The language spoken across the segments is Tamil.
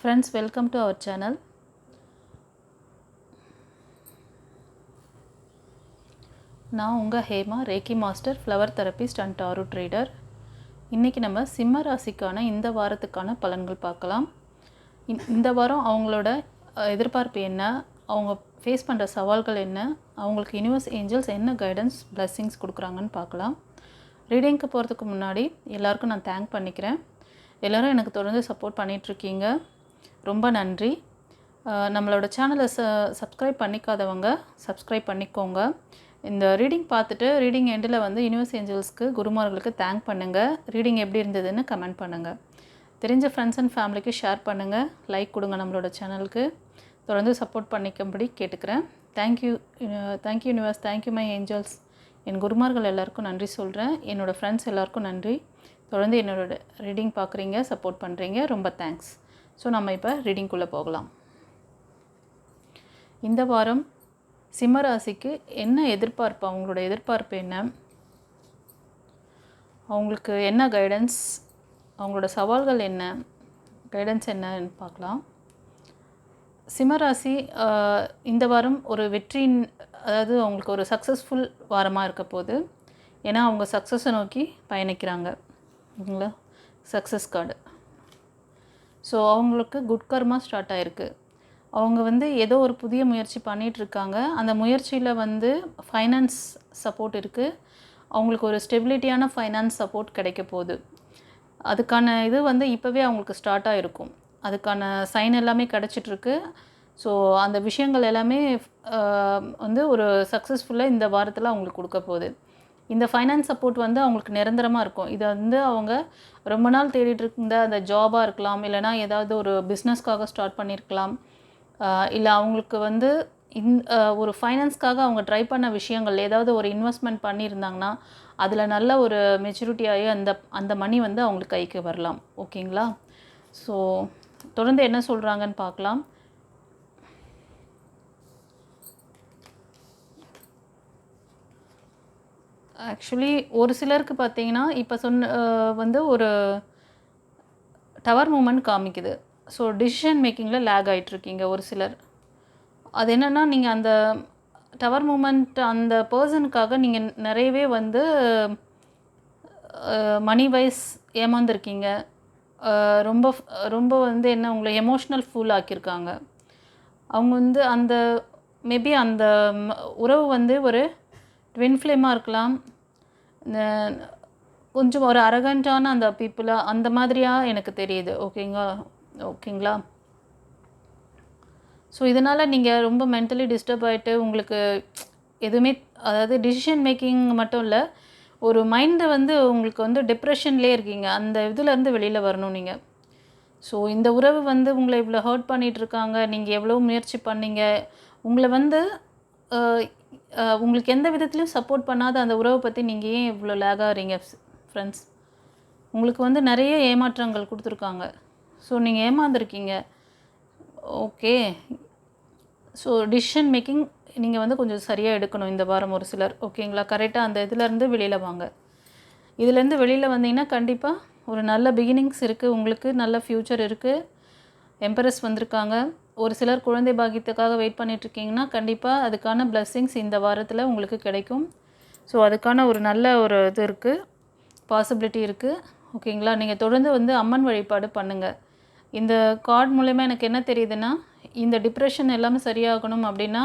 Friends, welcome to our channel. நான் உங்கள் Hema, ரேக்கி master, flower therapist and tarot trader. இன்றைக்கி நம்ம சிம்ம ராசிக்கான இந்த வாரத்துக்கான பலன்கள் பார்க்கலாம். இந்த வாரம் அவங்களோட எதிர்பார்ப்பு என்ன, அவங்க ஃபேஸ் பண்ணுற சவால்கள் என்ன, அவங்களுக்கு யூனிவர்ஸ் ஏஞ்சல்ஸ் என்ன கைடன்ஸ் பிளெஸ்ஸிங்ஸ் கொடுக்குறாங்கன்னு பார்க்கலாம். ரீடிங்க்கு போகிறதுக்கு முன்னாடி எல்லாருக்கும் நான் தேங்க் பண்ணிக்கிறேன். எல்லோரும் எனக்கு தொடர்ந்து சப்போர்ட் பண்ணிகிட்ருக்கீங்க, ரொம்ப நன்றி. நம்மளோட சேனலை சப்ஸ்கிரைப் பண்ணிக்காதவங்க சப்ஸ்கிரைப் பண்ணிக்கோங்க. இந்த ரீடிங் பார்த்துட்டு ரீடிங் எண்டில் வந்து யூனிவர்ஸ் ஏஞ்சல்ஸ்க்கு, குருமார்களுக்கு தேங்க் பண்ணுங்கள். ரீடிங் எப்படி இருந்ததுன்னு கமெண்ட் பண்ணுங்கள். தெரிஞ்ச ஃப்ரெண்ட்ஸ் அண்ட் ஃபேமிலிக்கு ஷேர் பண்ணுங்கள், லைக் கொடுங்க. நம்மளோட சேனலுக்கு தொடர்ந்து சப்போர்ட் பண்ணிக்கும்படி கேட்டுக்கிறேன். Thank you universe, thank you my angels. என் குருமார்கள் எல்லாருக்கும் நன்றி சொல்கிறேன். என்னோடய ஃப்ரெண்ட்ஸ் எல்லாருக்கும் நன்றி. தொடர்ந்து என்னோட ரீடிங் பார்க்குறீங்க, சப்போர்ட் பண்ணுறீங்க, ரொம்ப தேங்க்ஸ். ஸோ நம்ம இப்போ ரீடிங்குள்ளே போகலாம். இந்த வாரம் சிம்ம ராசிக்கு என்ன எதிர்பார்ப்பு, அவங்களோட எதிர்பார்ப்பு என்ன, அவங்களுக்கு என்ன கைடன்ஸ், அவங்களோட சவால்கள் என்ன, கைடன்ஸ் என்னன்னு பார்க்கலாம். சிம்மராசி இந்த வாரம் ஒரு வெற்றியின், அதாவது அவங்களுக்கு ஒரு சக்ஸஸ்ஃபுல் வாரமாக இருக்க போகுது. ஏன்னா அவங்க சக்ஸஸை நோக்கி பயணிக்கிறாங்க. ஓகேங்களா, சக்ஸஸ் கார்டு. ஸோ அவங்களுக்கு குட் கர்மா ஸ்டார்ட் ஆகிருக்கு. அவங்க வந்து ஏதோ ஒரு புதிய முயற்சி பண்ணிகிட்ருக்காங்க. அந்த முயற்சியில் வந்து ஃபைனான்ஸ் சப்போர்ட் இருக்குது. அவங்களுக்கு ஒரு ஸ்டெபிலிட்டியான ஃபைனான்ஸ் சப்போர்ட் கிடைக்க போகுது. அதுக்கான இது வந்து இப்போவே அவங்களுக்கு ஸ்டார்ட் ஆகிருக்கும். அதுக்கான சைன் எல்லாமே கிடச்சிட்ருக்கு. ஸோ அந்த விஷயங்கள் எல்லாமே வந்து ஒரு சக்ஸஸ்ஃபுல்லாக இந்த வாரத்தில் அவங்களுக்கு கொடுக்க போகுது. இந்த ஃபைனான்ஸ் சப்போர்ட் வந்து அவங்களுக்கு நிரந்தரமாக இருக்கும். இதை வந்து அவங்க ரொம்ப நாள் தேடிட்டு இருந்த அந்த ஜாபாக இருக்கலாம், இல்லைனா ஏதாவது ஒரு பிஸ்னஸ்க்காக ஸ்டார்ட் பண்ணியிருக்கலாம், இல்லை அவங்களுக்கு வந்து ஒரு ஃபைனான்ஸ்க்காக அவங்க ட்ரை பண்ண விஷயங்கள் ஏதாவது ஒரு இன்வெஸ்ட்மெண்ட் பண்ணியிருந்தாங்கன்னா அதில் நல்ல ஒரு மெச்சூரிட்டி ஆகி அந்த மணி வந்து அவங்களுக்கு கைக்கு வரலாம். ஓகேங்களா, ஸோ தொடர்ந்து என்ன சொல்கிறாங்கன்னு பார்க்கலாம். ஆக்சுவலி ஒரு சிலருக்கு பார்த்தீங்கன்னா இப்போ வந்து ஒரு டவர் மூமெண்ட் காமிக்குது. ஸோ டிசிஷன் மேக்கிங்கில் லேக் ஆகிட்ருக்கீங்க ஒரு சிலர். அது என்னென்னா, நீங்கள் அந்த டவர் மூமெண்ட் அந்த பர்சனுக்காக நீங்கள் நிறையவே வந்து மணி வைஸ் ஏமாந்துருக்கீங்க. ரொம்ப ரொம்ப வந்து என்ன, உங்களை எமோஷ்னல் ஃபுல் ஆக்கியிருக்காங்க. அவங்க வந்து அந்த மேபி அந்த உறவு வந்து ஒரு ட்வின் ஃப்ளேமாக இருக்கலாம், கொஞ்சம் ஒரு அரகண்டான அந்த பீப்புளாக, அந்த மாதிரியாக எனக்கு தெரியுது. ஓகேங்களா. ஸோ இதனால் நீங்கள் ரொம்ப மென்டலி டிஸ்டர்ப் ஆகிட்டு உங்களுக்கு எதுவுமே, அதாவது டிசிஷன் மேக்கிங் மட்டும் இல்லை, ஒரு மைண்டை வந்து உங்களுக்கு வந்து டிப்ரெஷன்லேயே இருக்கீங்க. அந்த இதுலேருந்து வெளியில் வரணும் நீங்கள். ஸோ இந்த உறவு வந்து உங்களை இவ்வளோ ஹர்ட் பண்ணிகிட்ருக்காங்க. நீங்கள் எவ்வளோ முயற்சி பண்ணீங்க, உங்களை வந்து உங்களுக்கு எந்த விதத்துலையும் சப்போர்ட் பண்ணாத அந்த உறவை பற்றி நீங்கள் ஏன் இவ்வளோ லேக் ஆகிறீங்க ஃப்ரெண்ட்ஸ்? உங்களுக்கு வந்து நிறைய ஏமாற்றங்கள் கொடுத்துருக்காங்க. ஸோ நீங்கள் ஏமாந்துருக்கீங்க. ஓகே, ஸோ டிசிஷன் மேக்கிங் நீங்கள் வந்து கொஞ்சம் சரியாக எடுக்கணும் இந்த வாரம் ஒரு சிலர். ஓகேங்களா, கரெக்டாக அந்த இதுலேருந்து வெளியில் வாங்க. இதுலேருந்து வெளியில் வந்தீங்கன்னா கண்டிப்பாக ஒரு நல்ல பிகினிங்ஸ் இருக்குது, உங்களுக்கு நல்ல ஃப்யூச்சர் இருக்குது. எம்பரஸ் வந்திருக்காங்க. ஒரு சிலர் குழந்தை பாக்கியத்துக்காக வெயிட் பண்ணிகிட்ருக்கீங்கன்னா கண்டிப்பாக அதுக்கான பிளெஸ்ஸிங்ஸ் இந்த வாரத்தில் உங்களுக்கு கிடைக்கும். ஸோ அதுக்கான ஒரு நல்ல ஒரு இது இருக்குது, பாசிபிலிட்டி இருக்குது. ஓகேங்களா, நீங்கள் தொடர்ந்து வந்து அம்மன் வழிபாடு பண்ணுங்கள். இந்த கார்டு மூலமா எனக்கு என்ன தெரியுதுன்னா, இந்த டிப்ரெஷன் எல்லாமே சரியாகணும் அப்படின்னா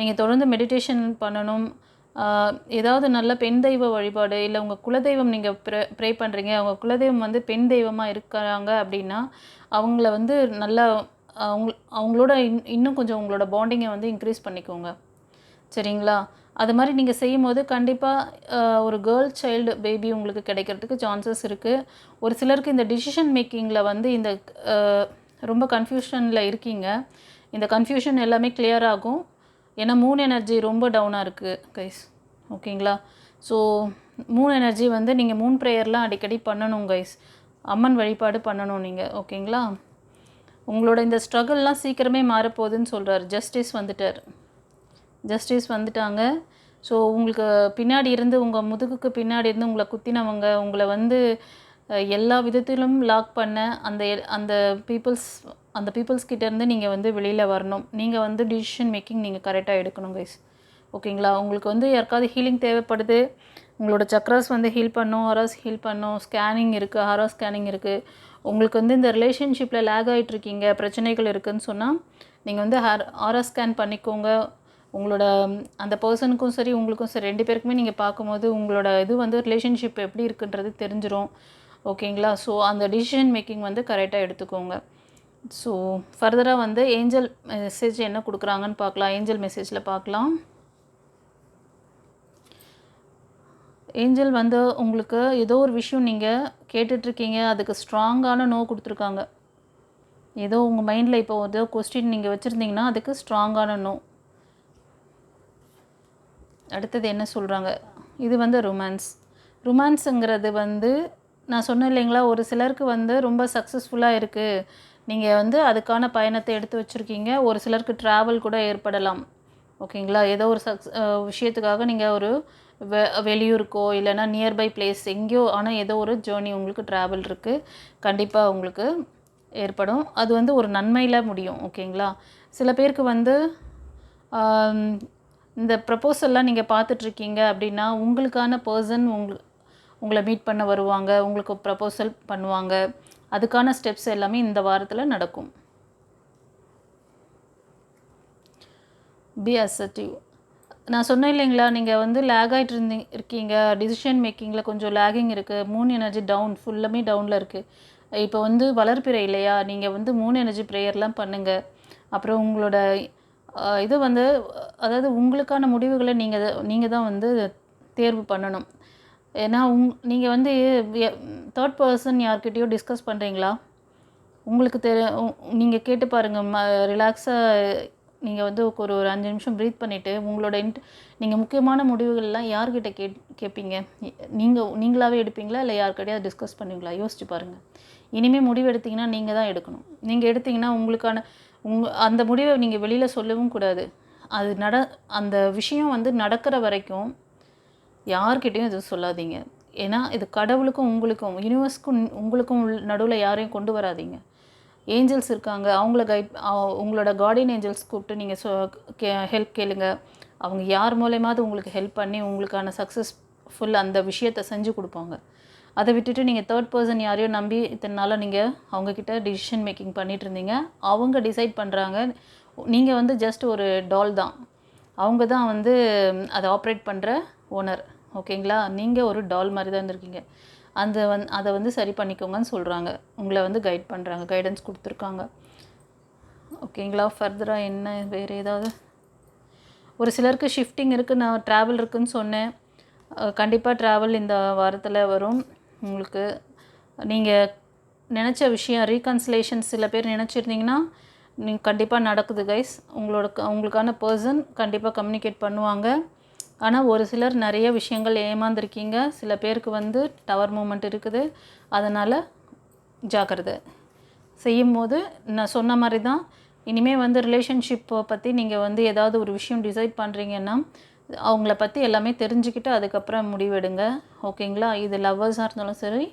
நீங்கள் தொடர்ந்து மெடிடேஷன் பண்ணணும். ஏதாவது நல்ல பெண் தெய்வ வழிபாடு, இல்லை உங்கள் குலதெய்வம் நீங்கள் ப்ரே பண்ணுறீங்க, அவங்க குலதெய்வம் வந்து பெண் தெய்வமாக இருக்கிறாங்க அப்படின்னா அவங்கள வந்து நல்லா அவங்களோட இன்னும் கொஞ்சம் உங்களோட பாண்டிங்கை வந்து இன்க்ரீஸ் பண்ணிக்கோங்க. சரிங்களா, அது மாதிரி நீங்கள் செய்யும்போது கண்டிப்பாக ஒரு கேர்ள் சைல்டு பேபி உங்களுக்கு கிடைக்கிறதுக்கு சான்சஸ் இருக்குது. ஒரு சிலருக்கு இந்த டிசிஷன் மேக்கிங்கில் வந்து இந்த ரொம்ப கன்ஃபியூஷனில் இருக்கீங்க. இந்த கன்ஃபியூஷன் எல்லாமே கிளியர் ஆகும். ஏன்னா மூன் எனர்ஜி ரொம்ப டவுனாக இருக்குது கைஸ். ஓகேங்களா, ஸோ மூன் எனர்ஜி வந்து நீங்கள் மூன் ப்ரேயர்லாம் அடிக்கடி பண்ணணும் கைஸ். அம்மன் வழிபாடு பண்ணணும் நீங்கள். ஓகேங்களா, உங்களோட இந்த ஸ்ட்ரகிள்லாம் சீக்கிரமே மாறப்போகுதுன்னு சொல்கிறார். ஜஸ்டிஸ் வந்துட்டாங்க. ஸோ உங்களுக்கு பின்னாடி இருந்து, உங்கள் முதுகுக்கு பின்னாடி இருந்து உங்களை குத்தினவங்க, உங்களை வந்து எல்லா விதத்திலும் லாக் பண்ண அந்த பீப்புள்ஸ் கிட்டேருந்து நீங்கள் வந்து வெளியில் வரணும். நீங்கள் வந்து டிசிஷன் மேக்கிங் நீங்கள் கரெக்டாக எடுக்கணும் கைஸ். ஓகேங்களா? உங்களுக்கு வந்து யாருக்காவது ஹீலிங் தேவைப்படுது, உங்களோட சக்ராஸ் வந்து ஹீல் பண்ணும், ஹாராஸ் ஹீல் பண்ணும், ஸ்கேனிங் இருக்குது, ஹாராஸ் ஸ்கேனிங் இருக்குது. உங்களுக்கு வந்து இந்த ரிலேஷன்ஷிப்பில் லேக் ஆகிட்ருக்கீங்க, பிரச்சனைகள் இருக்குதுன்னு சொன்னால் நீங்கள் வந்து ஹாராஸ் ஸ்கேன் பண்ணிக்கோங்க. உங்களோட அந்த பர்சனுக்கும் சரி உங்களுக்கும் சரி 2 பேருக்குமே நீங்கள் பார்க்கும்போது உங்களோட இது வந்து ரிலேஷன்ஷிப் எப்படி இருக்குன்றது தெரிஞ்சிடும். ஓகேங்களா? ஸோ அந்த டிசிஷன் மேக்கிங் வந்து கரெக்டாக எடுத்துக்கோங்க. ஸோ ஃபர்தராக வந்து ஏஞ்சல் மெசேஜ் என்ன கொடுக்குறாங்கன்னு பார்க்கலாம். ஏஞ்சல் மெசேஜில் பார்க்கலாம். ஏஞ்சல் வந்து உங்களுக்கு ஏதோ ஒரு விஷயம் நீங்கள் கேட்டுட்ருக்கீங்க, அதுக்கு ஸ்ட்ராங்கான நோ கொடுத்துருக்காங்க. ஏதோ உங்கள் மைண்டில் இப்போ ஏதோ கொஸ்டின் நீங்கள் வச்சுருந்தீங்கன்னா அதுக்கு ஸ்ட்ராங்கான நோ. அடுத்தது என்ன சொல்கிறாங்க? இது வந்து ரொமான்ஸுங்கிறது வந்து நான் சொன்னேன் இல்லைங்களா, ஒரு சிலருக்கு வந்து ரொம்ப சக்ஸஸ்ஃபுல்லாக இருக்குது, நீங்கள் வந்து அதுக்கான பயணத்தை எடுத்து வச்சுருக்கீங்க. ஒரு சிலருக்கு ட்ராவல் கூட ஏற்படலாம். ஓகேங்களா? ஏதோ ஒரு விஷயத்துக்காக நீங்கள் ஒரு வெளியூருக்கோ இல்லைனா நியர்பை பிளேஸ் எங்கேயோ, ஆனால் ஏதோ ஒரு ஜேர்னி உங்களுக்கு ட்ராவல் இருக்குது, கண்டிப்பாக உங்களுக்கு ஏற்படும். அது வந்து ஒரு நன்மையில் முடியும். ஓகேங்களா? சில பேருக்கு வந்து இந்த ப்ரப்போசல்லாம் நீங்கள் பார்த்துட்ருக்கீங்க அப்படின்னா உங்களுக்கான பர்சன் உங்களை மீட் பண்ண வருவாங்க, உங்களுக்கு ப்ரப்போசல் பண்ணுவாங்க. அதுக்கான ஸ்டெப்ஸ் எல்லாமே இந்த வாரத்தில் நடக்கும். Be assertive. நான் சொன்னேன் இல்லைங்களா, நீங்கள் வந்து லேக் ஆகிட்டு இருக்கீங்க, டிசிஷன் மேக்கிங்கில் கொஞ்சம் லேகிங் இருக்குது, மூன் எனர்ஜி டவுன், ஃபுல்லாமே டவுனில் இருக்குது. இப்போ வந்து வளர்ப்பிறை இல்லையா, நீங்கள் வந்து மூன் எனர்ஜி ப்ரேயர்லாம் பண்ணுங்கள். அப்புறம் உங்களோட இது வந்து அதாவது உங்களுக்கான முடிவுகளை நீங்கள் தான் வந்து தேர்வு பண்ணணும். ஏன்னா நீங்கள் வந்து தேர்ட் பர்சன் யார்கிட்டயோ டிஸ்கஸ் பண்ணுறீங்களா, உங்களுக்கு நீங்கள் கேட்டு பாருங்கள். ரிலாக்ஸாக நீங்கள் வந்து ஒரு 5 நிமிஷம் ப்ரீத் பண்ணிவிட்டு உங்களோட நீங்கள் முக்கியமான முடிவுகள்லாம் யார்கிட்ட கேட்பீங்க? நீங்களாகவே எடுப்பீங்களா இல்லை யார்கிட்டயாவது டிஸ்கஸ் பண்ணுவீங்களா? யோசிச்சு பாருங்கள். இனிமேல் முடிவு எடுத்திங்கன்னா நீங்கள் தான் எடுக்கணும். நீங்கள் எடுத்திங்கன்னா உங்களுக்கான அந்த முடிவை நீங்கள் வெளியில் சொல்லவும் கூடாது. அது அந்த விஷயம் வந்து நடக்கிற வரைக்கும் யார்கிட்டையும் எதுவும் சொல்லாதீங்க. ஏன்னா இது கடவுளுக்கும் உங்களுக்கும் யூனிவர்ஸ்க்கும் உங்களுக்கும் நடுவில் யாரையும் கொண்டு வராதீங்க. ஏஞ்சல்ஸ் இருக்காங்க, அவங்கள உங்களோட கார்டியன் ஏஞ்சல்ஸ் கூப்பிட்டு நீங்கள் ஹெல்ப் கேளுங்க. அவங்க யார் மூலயமாவது உங்களுக்கு ஹெல்ப் பண்ணி உங்களுக்கான சக்ஸஸ்ஃபுல் அந்த விஷயத்தை செஞ்சு கொடுப்பாங்க. அதை விட்டுட்டு நீங்கள் தேர்ட் பர்சன் யாரையோ நம்பி இத்தனை நாளாக நீங்கள் அவங்கக்கிட்ட டிசிஷன் மேக்கிங் பண்ணிகிட்டு இருந்தீங்க. அவங்க டிசைட் பண்ணுறாங்க, நீங்கள் வந்து ஜஸ்ட் ஒரு டால் தான். அவங்க தான் வந்து அதை ஆப்ரேட் பண்ணுற ஓனர். ஓகேங்களா? நீங்கள் ஒரு டால் மாதிரி தான் இருந்திருக்கீங்க. அதை வந்து சரி பண்ணிக்கோங்கன்னு சொல்கிறாங்க. உங்களை வந்து கைட் பண்ணுறாங்க, கைடன்ஸ் கொடுத்துருக்காங்க. ஓகேங்களா? ஃபர்தராக என்ன வேறு ஏதாவது? ஒரு சிலருக்கு ஷிஃப்டிங் இருக்குது, நான் ட்ராவல் இருக்குதுன்னு சொன்னேன். கண்டிப்பாக ட்ராவல் இந்த வாரத்தில் வரும். உங்களுக்கு நீங்கள் நினச்ச விஷயம் ரீகன்சிலேஷன் சில பேர் நினச்சிருந்தீங்கன்னா நீங்கள் கண்டிப்பாக நடக்குது கைஸ். உங்களுக்கான பர்சன் கண்டிப்பாக கம்யூனிகேட் பண்ணுவாங்க. ஆனால் ஒரு சிலர் நிறைய விஷயங்கள் ஏமாந்துருக்கீங்க. சில பேருக்கு வந்து டவர் மூமெண்ட் இருக்குது, அதனால் ஜாக்கிரதை. செய்யும்போது நான் சொன்ன மாதிரி தான், இனிமேல் வந்து ரிலேஷன்ஷிப்பை பற்றி நீங்கள் வந்து ஏதாவது ஒரு விஷயம் டிசைட் பண்ணுறீங்கன்னா அவங்கள பற்றி எல்லாமே தெரிஞ்சுக்கிட்டு அதுக்கப்புறம் முடிவெடுங்க. ஓகேங்களா? இது லவ்வர்ஸாக இருந்தாலும் சரி,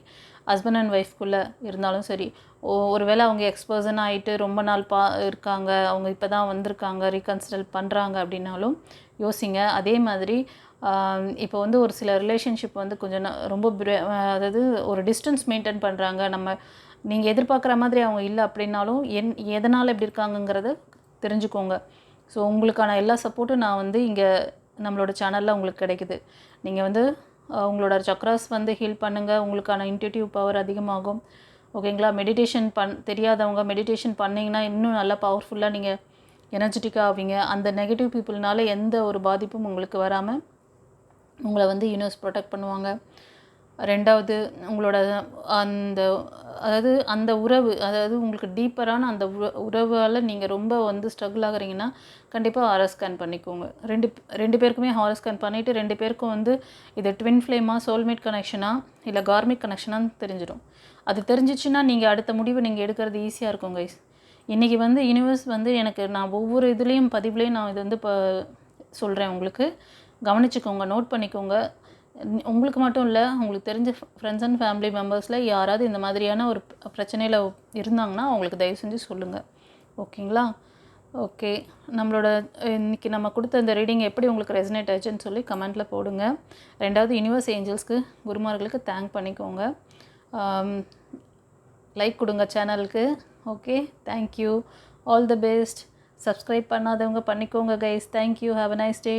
ஹஸ்பண்ட் அண்ட் ஒய்ஃப்குள்ளே இருந்தாலும் சரி. ஒருவேளை அவங்க எக்ஸ்பர்சன் ஆகிட்டு ரொம்ப நாள் இருக்காங்க, அவங்க இப்போ தான் வந்திருக்காங்க, ரீகன்சிடர் பண்ணுறாங்க அப்படின்னாலும் யோசிங்க. அதே மாதிரி இப்போ வந்து ஒரு சில ரிலேஷன்ஷிப் வந்து கொஞ்சம் ரொம்ப அதாவது ஒரு டிஸ்டன்ஸ் மெயின்டைன் பண்ணுறாங்க, நீங்கள் எதிர்பார்க்குற மாதிரி அவங்க இல்லை அப்படின்னாலும் எதனால் எப்படி இருக்காங்கங்கிறத தெரிஞ்சுக்கோங்க. ஸோ உங்களுக்கான எல்லா சப்போர்ட்டும் நான் வந்து இங்கே நம்மளோட சேனலில் உங்களுக்கு கிடைக்குது. நீங்கள் வந்து உங்களோட சக்ராஸ் வந்து ஹீல் பண்ணுங்கள், உங்களுக்கான இன்ட்யூட்டிவ் பவர் அதிகமாகும். ஓகேங்களா? மெடிடேஷன் தெரியாதவங்க மெடிடேஷன் பண்ணிங்கன்னா இன்னும் நல்லா பவர்ஃபுல்லாக நீங்கள் எனர்ஜெட்டிக்காக ஆவீங்க. அந்த நெகட்டிவ் பீப்புள்னால எந்த ஒரு பாதிப்பும் உங்களுக்கு வராமல் உங்களை வந்து யூனிவர்ஸ் ப்ரொடெக்ட் பண்ணுவாங்க. 2வது உங்களோட அந்த உறவு, அதாவது உங்களுக்கு டீப்பரான அந்த உறவால் நீங்கள் ரொம்ப வந்து ஸ்ட்ரகிள் ஆகுறீங்கன்னா கண்டிப்பாக ஹாரஸ் ஸ்கேன் பண்ணிக்கோங்க. ரெண்டு பேருக்குமே ஹாரஸ் ஸ்கேன் பண்ணிவிட்டு 2 பேருக்கும் வந்து இது ட்வின் ஃப்ளேமாக, சோல்மேட் கனெக்ஷனா இல்லை கார்மிக் கனெக்ஷனான்னு தெரிஞ்சிடும். அது தெரிஞ்சிச்சுன்னா நீங்கள் அடுத்த முடிவு நீங்கள் எடுக்கிறது ஈஸியாக இருக்கும் கைஸ். இன்றைக்கி வந்து யூனிவர்ஸ் வந்து நான் ஒவ்வொரு இதுலேயும் பதிவுலேயும் நான் இது வந்து இப்போ சொல்கிறேன், உங்களுக்கு கவனிச்சுக்கோங்க, நோட் பண்ணிக்கோங்க. உங்களுக்கு மட்டும் இல்லை, உங்களுக்கு தெரிஞ்ச ஃப்ரெண்ட்ஸ் அண்ட் ஃபேமிலி மெம்பர்ஸில் யாராவது இந்த மாதிரியான ஒரு பிரச்சனையில் இருந்தாங்கன்னா அவங்களுக்கு தயவு செஞ்சு சொல்லுங்கள். ஓகேங்களா? ஓகே, நம்மளோட இன்றைக்கி நம்ம கொடுத்த இந்த ரீடிங் எப்படி உங்களுக்கு ரெசனேட் ஆச்சுன்னு சொல்லி கமெண்ட்டில் போடுங்க. 2வது யூனிவர்ஸ் ஏஞ்சல்ஸ்க்கு குருமார்களுக்கு தேங்க் பண்ணிக்கோங்க. லைக் கொடுங்க சேனலுக்கு. Okay, thank you. All the best. Subscribe பண்ணாதவங்க பண்ணிக்கோங்க guys. Thank you. Have a nice day.